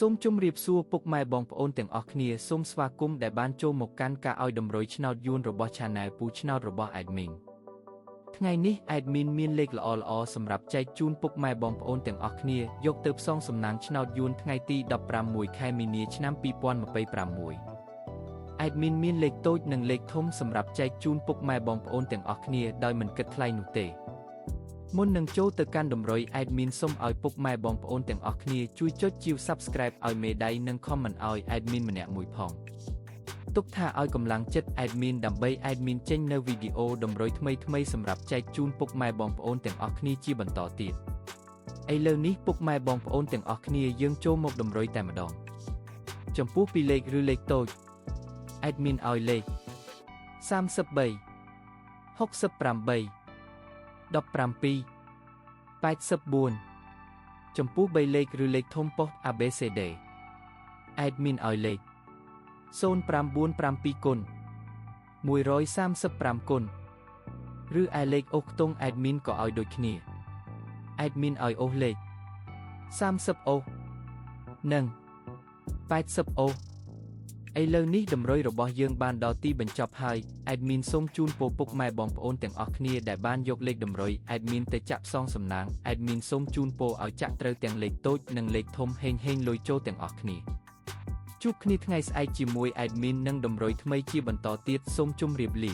សូមជម្រាបសួរពុកម៉ែបងប្អូនទាំងអស់គ្នាសូមស្វាគមន៍ដែលបានចូលមកកាន់ការឲ្យតម្រុយឆ្នោតយួនរបស់ Channel ពូឆ្នោតរបស់ Admin ថ្ងៃនេះ Admin មានលេខល្អៗសម្រាប់ចែកជូនពុកម៉ែបងប្អូនទាំងអស់គ្នាយកទៅផ្សងសំណាងឆ្នោតយួនថ្ងៃទី15 ខែមីនាឆ្នាំ2026 Admin មានលេខតូចនិងលេខធំសម្រាប់ចែកជូនពុកម៉ែបងប្អូនទាំងអស់គ្នាដោយមិនគិតថ្លៃនោះទេមុននឹងចូលទៅកាន់តម្រុយ Admin សូមឲ្យពុកម៉ែបងប្អូនទាំងអស់គ្នាជួយចុចជាវ Subscribe ឲ្យមេដៃនិង Comment ឲ្យ Admin ម្នាក់មួយផងទុកថាឲ្យកម្លាំងចិត្ត Admin ដើម្បី Admin ចេញនៅវីដេអូតម្រុយថ្មីៗសម្រាប់ចែកជូនពុកម៉ែបងប្អូនទាំងអស់គ្នាជាបន្តទៀតឥឡូវនេះពុកម៉ែបងប្អូនទាំងអស់គ្នាយើងចូលមកតម្រុយតែម្ដងចំពោះពីលេខឬលេខតូច Admin ឲ្យលេខ33 68 17 84ចំពោះ3លេខឬលេខធំប៉ុស ABCD Admin ឲ្យលេខ0972គុណ135គុណឬឯលេខអូសខ្ទង់ Admin ក៏ឲ្យដូចគ្នា Admin ឲ្យអូសលេខ30អូសនិង80អូសឥឡូវនេះតម្រុយរបស់យើងបានដល់ទីបញ្ចប់ហើយ Admin សូមជូនពរពុកម៉ែបងប្អូនទាំងអស់គ្នាដែលបានយកលេខតម្រុយ Admin ទៅចាក់ផ្សងសំណាង Admin សូមជូនពរឲ្យចាក់ត្រូវទាំងលេខតូចនិងលេខធំហេងលុយចូលទាំងអស់គ្នាជួបគ្នាថ្ងៃស្អែកជាមួយ Admin និងតម្រុយថ្មីជាបន្តទៀតសូមជម្រាបលា